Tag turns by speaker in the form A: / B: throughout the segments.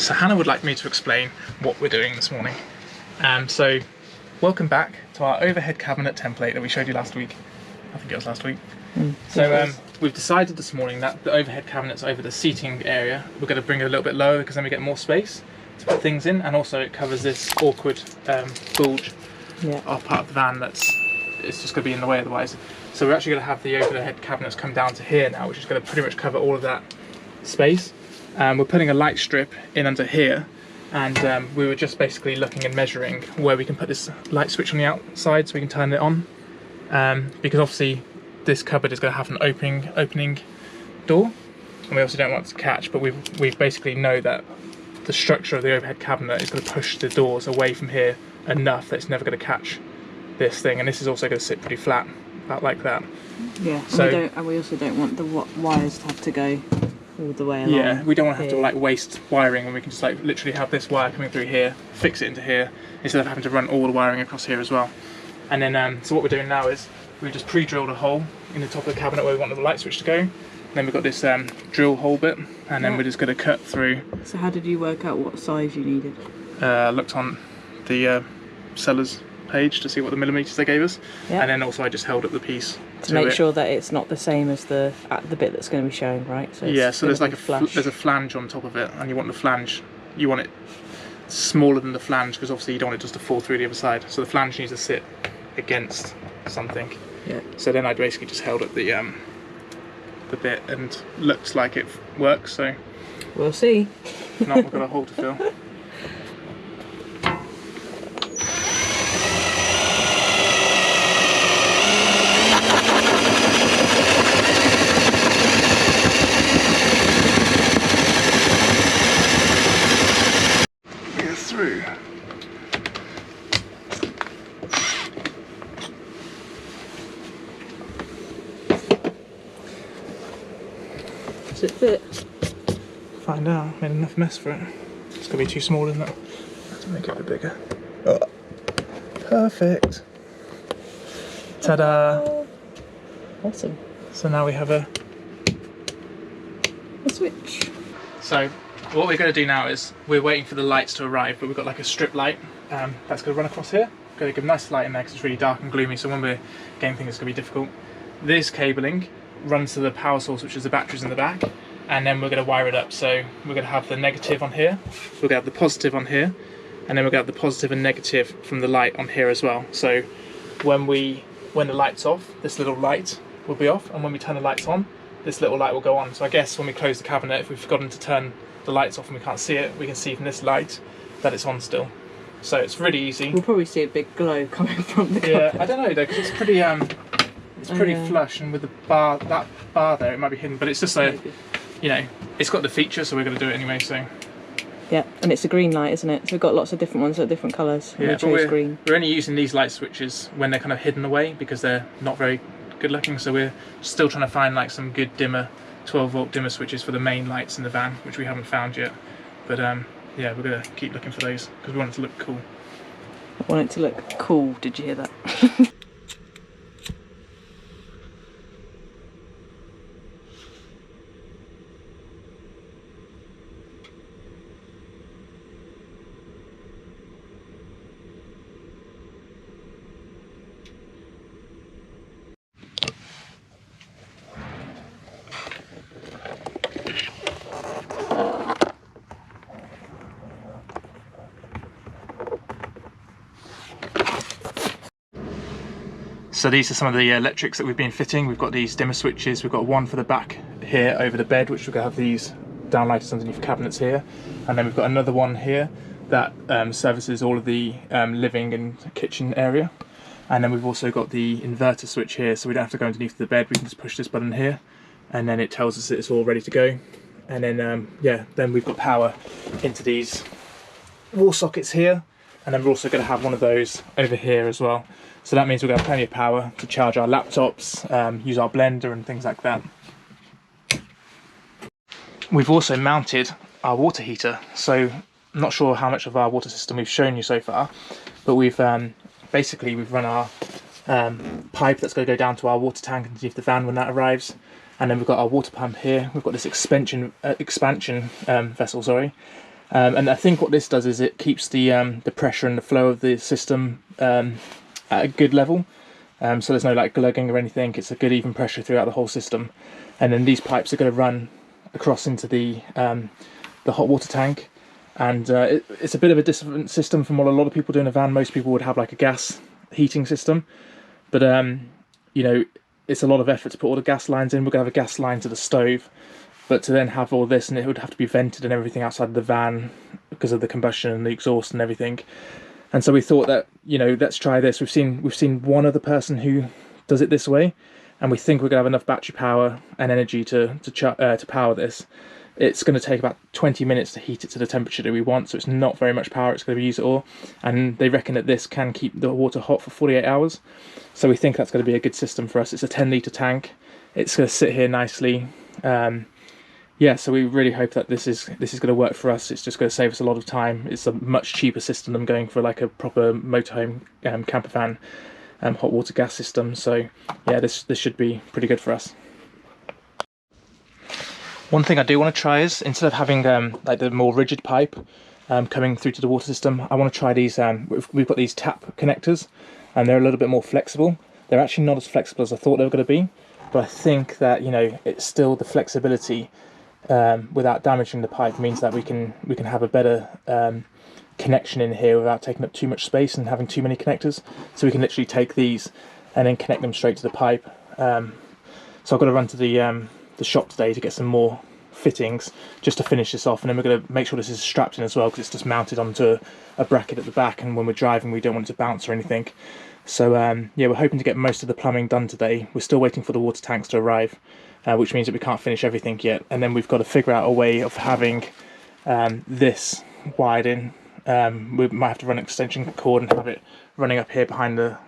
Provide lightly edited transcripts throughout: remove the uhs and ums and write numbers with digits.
A: So Hannah would like me to explain what we're doing this morning. So welcome back to our overhead cabinet template that we showed you last week. I think it was last week. We've decided this morning that the overhead cabinets over the seating area, we're going to bring it a little bit lower because then we get more space to put things in, and also it covers this awkward bulge off part of the van it's just going to be in the way otherwise. So we're actually going to have the overhead cabinets come down to here now, which is going to pretty much cover all of that space. We're putting a light strip in under here, and we were just basically looking and measuring where we can put this light switch on the outside so we can turn it on, because obviously this cupboard is going to have an opening door, and we also don't want it to catch, but we basically know that the structure of the overhead cabinet is going to push the doors away from here enough that it's never going to catch this thing, and this is also going to sit pretty flat, about like that. Yeah,
B: so, and we also don't want the wires to have to go all the way along.
A: Yeah, we don't want to have to like waste wiring when we can just like literally have this wire coming through here, fix it into here, instead of having to run all the wiring across here as well. And then, so what we're doing now is we've just pre-drilled a hole in the top of the cabinet where we want the light switch to go. And then we've got this drill hole bit, and then we're just going to cut through.
B: So how did you work out what size you needed?
A: Looked on the seller's page to see what the millimetres they gave us, and then also I just held up the piece
B: to make sure that it's not the same as the bit that's going to be showing, right? So
A: yeah, so there's like there's a flange on top of it, and you want the flange, you want it smaller than the flange because obviously you don't want it just to fall through the other side. So the flange needs to sit against something. Yeah. So then I basically just held up the bit, and looks like it works. So
B: we'll see.
A: If not, we've got a hole to fill. Through.
B: Does it fit?
A: Find out. Made enough mess for it. It's gonna be too small, isn't it? Have to make it a bit bigger. Oh. Perfect. Ta-da!
B: Awesome.
A: So now we have a
B: switch.
A: So what we're going to do now is we're waiting for the lights to arrive, but we've got like a strip light that's going to run across here. Going to give a nice light in there because it's really dark and gloomy, so when we're getting things it's going to be difficult. This cabling runs to the power source, which is the batteries in the back, and then we're going to wire it up. So we're going to have the negative on here, we're going to have the positive on here, and then we're going to have the positive and negative from the light on here as well. So when the light's off, this little light will be off, and when we turn the lights on, this little light will go on. So I guess when we close the cabinet, if we've forgotten to turn the lights off and we can't see it, we can see from this light that it's on still. So it's really easy.
B: We'll probably see a big glow coming from the cupboard.
A: Yeah, I don't know though, because it's pretty flush, and with the that bar there, it might be hidden, but it's just like, you know, it's got the feature, so we're going to do it anyway. So
B: yeah, and it's a green light, isn't it? So we've got lots of different ones that are different colours.
A: Yeah, but we're only using these light switches when they're kind of hidden away because they're not very good looking. So we're still trying to find like some good dimmer 12-volt dimmer switches for the main lights in the van, which we haven't found yet. But yeah, we're going to keep looking for those because we want it to look cool.
B: I want it to look cool, did you hear that?
A: So these are some of the electrics that we've been fitting. We've got these dimmer switches. We've got one for the back here over the bed, which we're going to have these downlighters underneath cabinets here. And then we've got another one here that services all of the living and kitchen area. And then we've also got the inverter switch here, so we don't have to go underneath the bed. We can just push this button here, and then it tells us that it's all ready to go. And then, yeah, then we've got power into these wall sockets here. And then we're also going to have one of those over here as well. So that means we're going to have plenty of power to charge our laptops, use our blender and things like that. We've also mounted our water heater. So I'm not sure how much of our water system we've shown you so far, but we've basically run our pipe that's going to go down to our water tank underneath the van when that arrives. And then we've got our water pump here. We've got this expansion vessel, sorry. And I think what this does is it keeps the pressure and the flow of the system at a good level. So there's no like glugging or anything. It's a good even pressure throughout the whole system. And then these pipes are going to run across into the hot water tank. And it's a bit of a different system from what a lot of people do in a van. Most people would have like a gas heating system, but you know, it's a lot of effort to put all the gas lines in. We're going to have a gas line to the stove, but to then have all this, and it would have to be vented and everything outside of the van because of the combustion and the exhaust and everything. And so we thought that, you know, let's try this. We've seen one other person who does it this way, and we think we're going to have enough battery power and energy to power this. It's going to take about 20 minutes to heat it to the temperature that we want, so it's not very much power it's going to be used at all. And they reckon that this can keep the water hot for 48 hours. So we think that's going to be a good system for us. It's a 10-litre tank. It's going to sit here nicely. Yeah, so we really hope that this is going to work for us. It's just going to save us a lot of time. It's a much cheaper system than going for like a proper motorhome camper van hot water gas system. So yeah, this should be pretty good for us. One thing I do want to try is, instead of having like the more rigid pipe coming through to the water system, I want to try these. We've got these tap connectors, and they're a little bit more flexible. They're actually not as flexible as I thought they were going to be, but I think that, you know, it's still the flexibility without damaging the pipe means that we can have a better connection in here without taking up too much space and having too many connectors. So we can literally take these and then connect them straight to the pipe. So I've got to run to the shop today to get some more fittings just to finish this off, and then we're going to make sure this is strapped in as well, because it's just mounted onto a bracket at the back, and when we're driving we don't want it to bounce or anything. So yeah, we're hoping to get most of the plumbing done today. We're still waiting for the water tanks to arrive, which means that we can't finish everything yet, and then we've got to figure out a way of having this wired in. We might have to run an extension cord and have it running up here behind the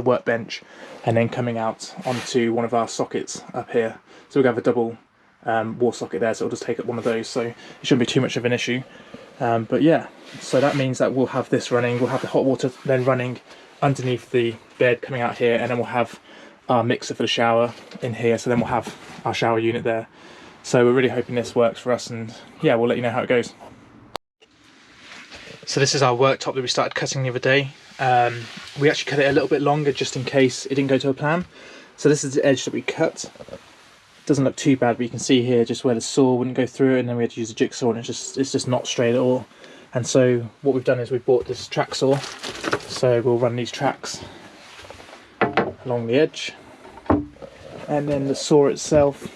A: workbench, and then coming out onto one of our sockets up here. So we're going to have a double wall socket there, so it'll just take up one of those, so it shouldn't be too much of an issue. But yeah, so that means that we'll have this running, we'll have the hot water then running underneath the bed coming out here, and then we'll have our mixer for the shower in here, so then we'll have our shower unit there. So we're really hoping this works for us, and yeah, we'll let you know how it goes. So this is our worktop that we started cutting the other day. We actually cut it a little bit longer just in case it didn't go to a plan. So this is the edge that we cut. Doesn't look too bad, but you can see here just where the saw wouldn't go through it, and then we had to use a jigsaw, and it's just not straight at all. And so what we've done is we've bought this track saw, so we'll run these tracks along the edge, and then the saw itself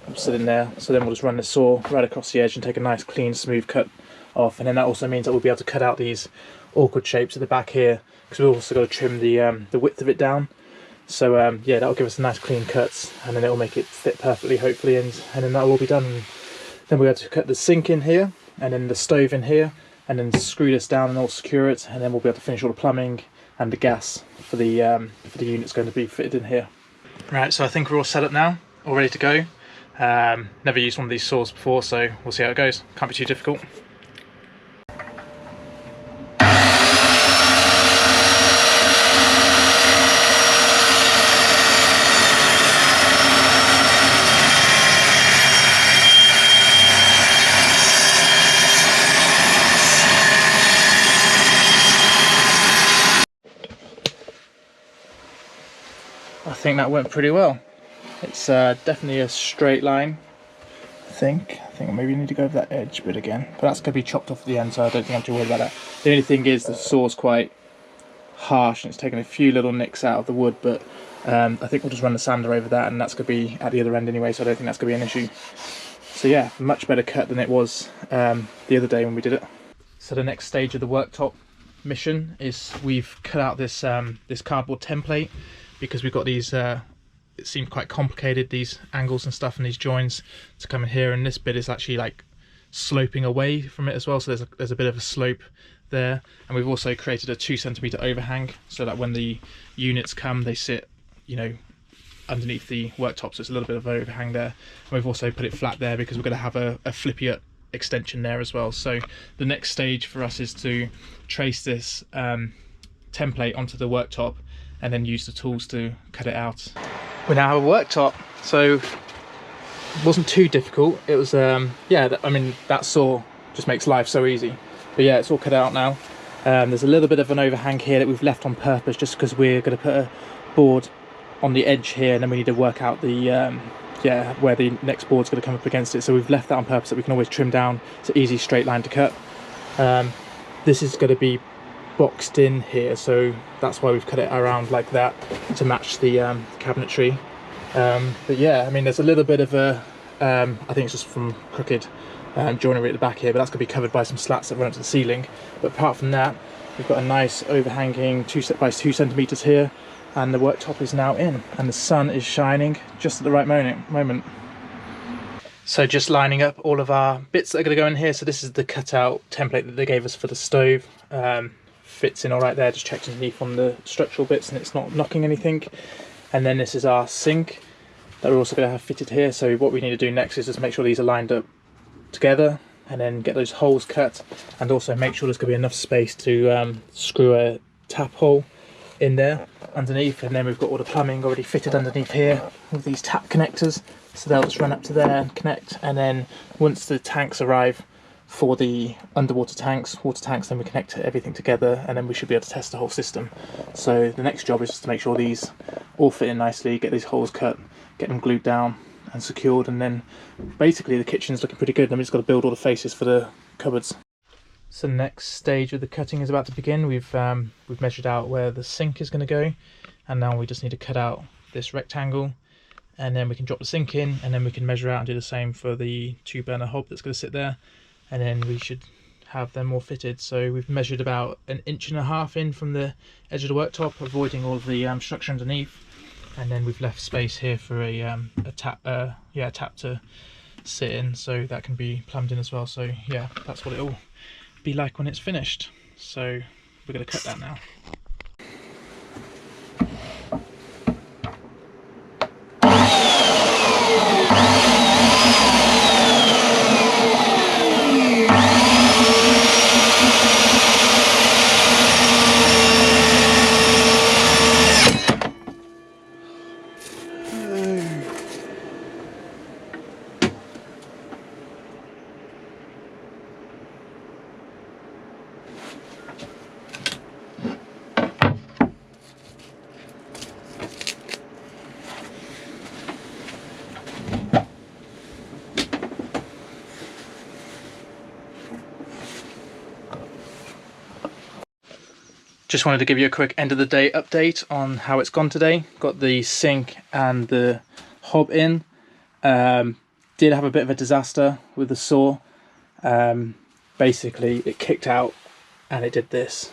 A: will sit in there. So then we'll just run the saw right across the edge and take a nice clean smooth cut off, and then that also means that we'll be able to cut out these awkward shapes at the back here, because we've also got to trim the width of it down. So yeah, that'll give us nice clean cuts, and then it'll make it fit perfectly, hopefully, and then that'll all be done. And then we'll be able to cut the sink in here, and then the stove in here, and then screw this down and all secure it, and then we'll be able to finish all the plumbing and the gas for the unit's going to be fitted in here. Right, so I think we're all set up now, all ready to go. Never used one of these saws before, so we'll see how it goes. Can't be too difficult. I think that went pretty well. It's definitely a straight line. I think maybe we need to go over that edge bit again, but that's going to be chopped off at the end, so I don't think I'm too worried about that. The only thing is the saw's quite harsh, and it's taken a few little nicks out of the wood, but I think we'll just run the sander over that, and that's going to be at the other end anyway, so I don't think that's going to be an issue. So yeah, much better cut than it was the other day when we did it. So the next stage of the worktop mission is we've cut out this this cardboard template, because we've got these it seemed quite complicated, these angles and stuff and these joins to come in here, and this bit is actually like sloping away from it as well, so there's a bit of a slope there. And we've also created a 2 centimeter overhang, so that when the units come they sit, you know, underneath the worktop, so it's a little bit of overhang there. And we've also put it flat there because we're going to have a flippy extension there as well. So the next stage for us is to trace this template onto the worktop and then use the tools to cut it out. We now have a worktop, so wasn't too difficult. It was yeah, I mean, that saw just makes life so easy. But yeah, it's all cut out now. There's a little bit of an overhang here that we've left on purpose just because we're going to put a board on the edge here, and then we need to work out the yeah, where the next board's going to come up against it. So we've left that on purpose, that we can always trim down. It's an easy straight line to cut. This is going to be boxed in here, so that's why we've cut it around like that to match the cabinetry. But yeah, I mean, there's a little bit of a I think it's just from crooked joinery at the back here, but that's going to be covered by some slats that run up to the ceiling. But apart from that, we've got a nice overhanging 2 by 2 centimeters here, and the worktop is now in, and the sun is shining just at the right moment. So just lining up all of our bits that are going to go in here. So this is the cutout template that they gave us for the stove. Fits in all right there, just checked underneath on the structural bits and it's not knocking anything. And then this is our sink that we're also going to have fitted here. So what we need to do next is just make sure these are lined up together and then get those holes cut, and also make sure there's going to be enough space to screw a tap hole in there underneath. And then we've got all the plumbing already fitted underneath here with these tap connectors, so they'll just run up to there and connect. And then once the tanks arrive for the underwater tanks, water tanks, then we connect everything together, and then we should be able to test the whole system. So the next job is just to make sure these all fit in nicely, get these holes cut, get them glued down and secured, and then basically the kitchen's looking pretty good. Then we've just got to build all the faces for the cupboards. So the next stage of the cutting is about to begin. We've measured out where the sink is going to go, and now we just need to cut out this rectangle, and then we can drop the sink in, and then we can measure out and do the same for the 2-burner hob that's going to sit there, and then we should have them all fitted. So we've measured about 1.5 inches in from the edge of the worktop, avoiding all of the structure underneath, and then we've left space here for a tap to sit in, so that can be plumbed in as well. So yeah, that's what it'll be like when it's finished. So we're going to cut that now. Just wanted to give you a quick end of the day update on how it's gone today. Got the sink and the hob in. Did have a bit of a disaster with the saw. Basically it kicked out and it did this.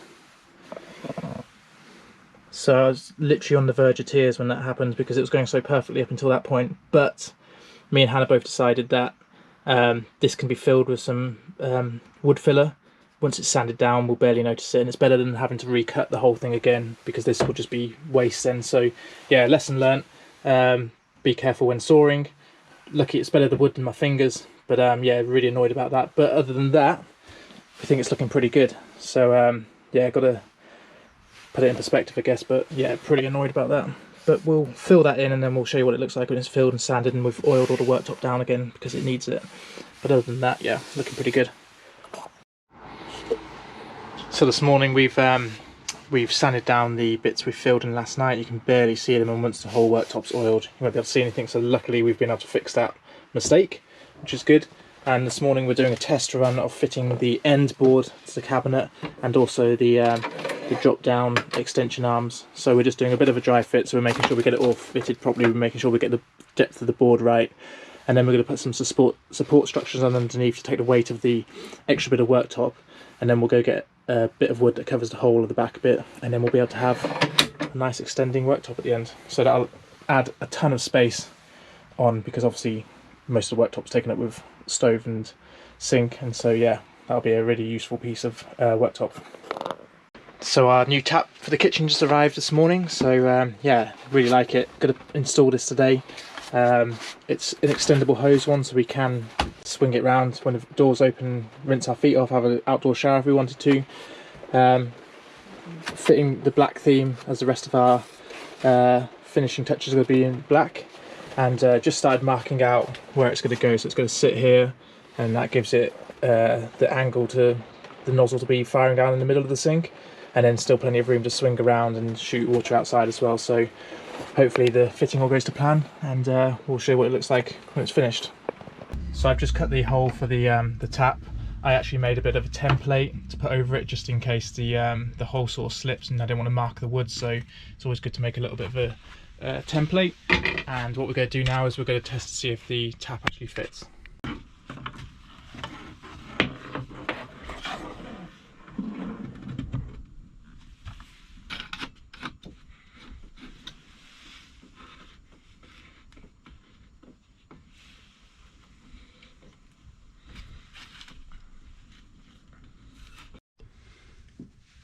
A: So I was literally on the verge of tears when that happened, because it was going so perfectly up until that point. But me and Hannah both decided that this can be filled with some wood filler. Once it's sanded down, we'll barely notice it, and it's better than having to recut the whole thing again, because this will just be waste then. So yeah, lesson learnt. Be careful when sawing. Lucky it's better the wood than my fingers, but yeah, really annoyed about that. But other than that, I think it's looking pretty good. So yeah, got to put it in perspective, I guess. But yeah, pretty annoyed about that. But we'll fill that in, and then we'll show you what it looks like when it's filled and sanded, and we've oiled all the worktop down again because it needs it. But other than that, yeah, looking pretty good. So this morning we've sanded down the bits we filled in last night. You can barely see them, and once the whole worktop's oiled, you won't be able to see anything. So luckily we've been able to fix that mistake, which is good. And this morning we're doing a test run of fitting the end board to the cabinet, and also the drop down extension arms. So we're just doing a bit of a dry fit, so we're making sure we get it all fitted properly. We're making sure we get the depth of the board right, and then we're going to put some support structures on underneath to take the weight of the extra bit of worktop, and then we'll go get a bit of wood that covers the whole of the back bit, and then we'll be able to have a nice extending worktop at the end. So that'll add a ton of space on, because obviously most of the worktop's taken up with stove and sink, and so yeah, that'll be a really useful piece of worktop. So our new tap for the kitchen just arrived this morning, so yeah, really like it. Gonna install this today. It's an extendable hose one, so we can swing it round when the doors open, rinse our feet off, have an outdoor shower if we wanted to. Fitting the black theme, as the rest of our finishing touches are going to be in black. and just started marking out where it's going to go. So it's going to sit here, and that gives it the angle to the nozzle to be firing down in the middle of the sink, and then still plenty of room to swing around and shoot water outside as well. So hopefully the fitting all goes to plan, and we'll show you what it looks like when it's finished. So I've just cut the hole for the tap. I actually made a bit of a template to put over it just in case the hole sort of slips and I didn't want to mark the wood, so it's always good to make a little bit of a template. And what we're going to do now is we're going to test to see if the tap actually fits.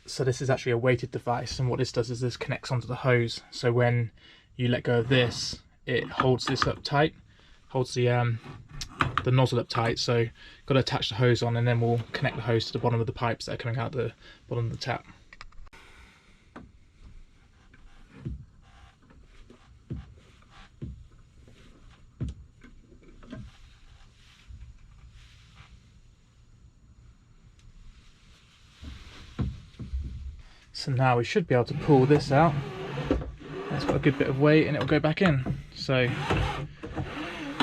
A: So this is actually a weighted device, and what this does is this connects onto the hose. So when you let go of this, it holds this up tight, holds the nozzle up tight. So got to attach the hose on, and then we'll connect the hose to the bottom of the pipes that are coming out the bottom of the tap. So now we should be able to pull this out. It's got a good bit of weight and it'll go back in. So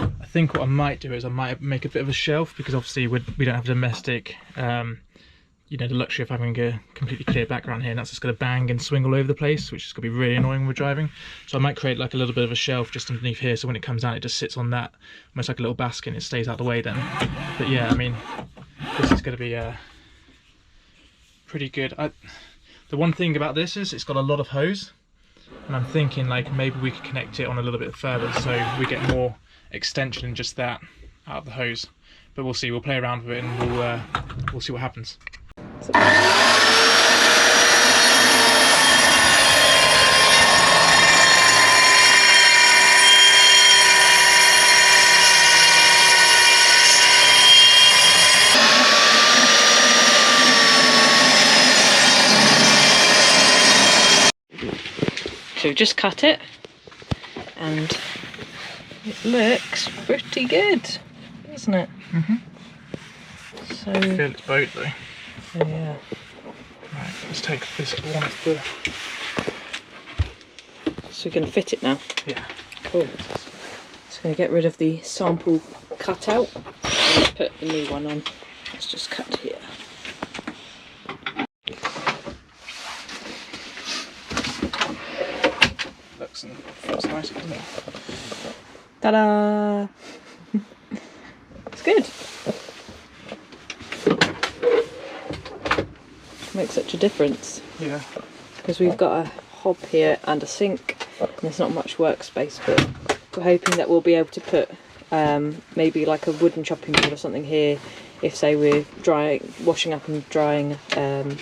A: I think what I might do is I might make a bit of a shelf, because obviously we don't have domestic, you know, the luxury of having a completely clear background here, and that's just going to bang and swing all over the place, which is going to be really annoying when we're driving. So I might create like a little bit of a shelf just underneath here, so when it comes down it just sits on that, almost like a little basket, and it stays out of the way then. But yeah, I mean, this is going to be pretty good. The one thing about this is it's got a lot of hose, and I'm thinking like maybe we could connect it on a little bit further so we get more extension than just that out of the hose. But we'll see, we'll play around with it and we'll see what happens.
B: So we've just cut it, and it looks pretty good, doesn't it? So
A: I feel its boat though.
B: Oh, yeah.
A: Right, let's take this one off the...
B: So we're going to fit it now.
A: Yeah.
B: Cool. Just going to get rid of the sample cutout and put the new one on. Let's just cut here.
A: Looks nice, doesn't it?
B: Ta-da! It's good. Makes such a difference.
A: Yeah.
B: Because we've got a hob here and a sink, and there's not much workspace, but we're hoping that we'll be able to put maybe like a wooden chopping board or something here. If say we're washing up and drying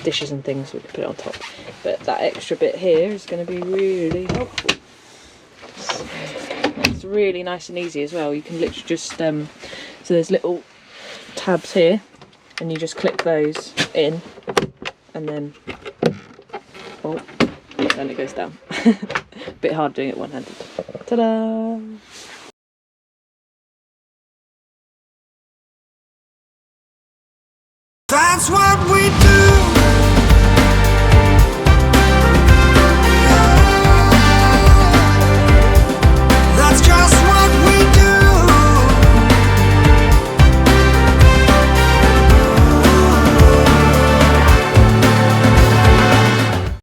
B: dishes and things, we can put it on top. But that extra bit here is going to be really helpful. It's really nice and easy as well. You can literally just so there's little tabs here, and you just click those in, and then then it goes down. Bit hard doing it one-handed. Ta-da!
C: That's what we do.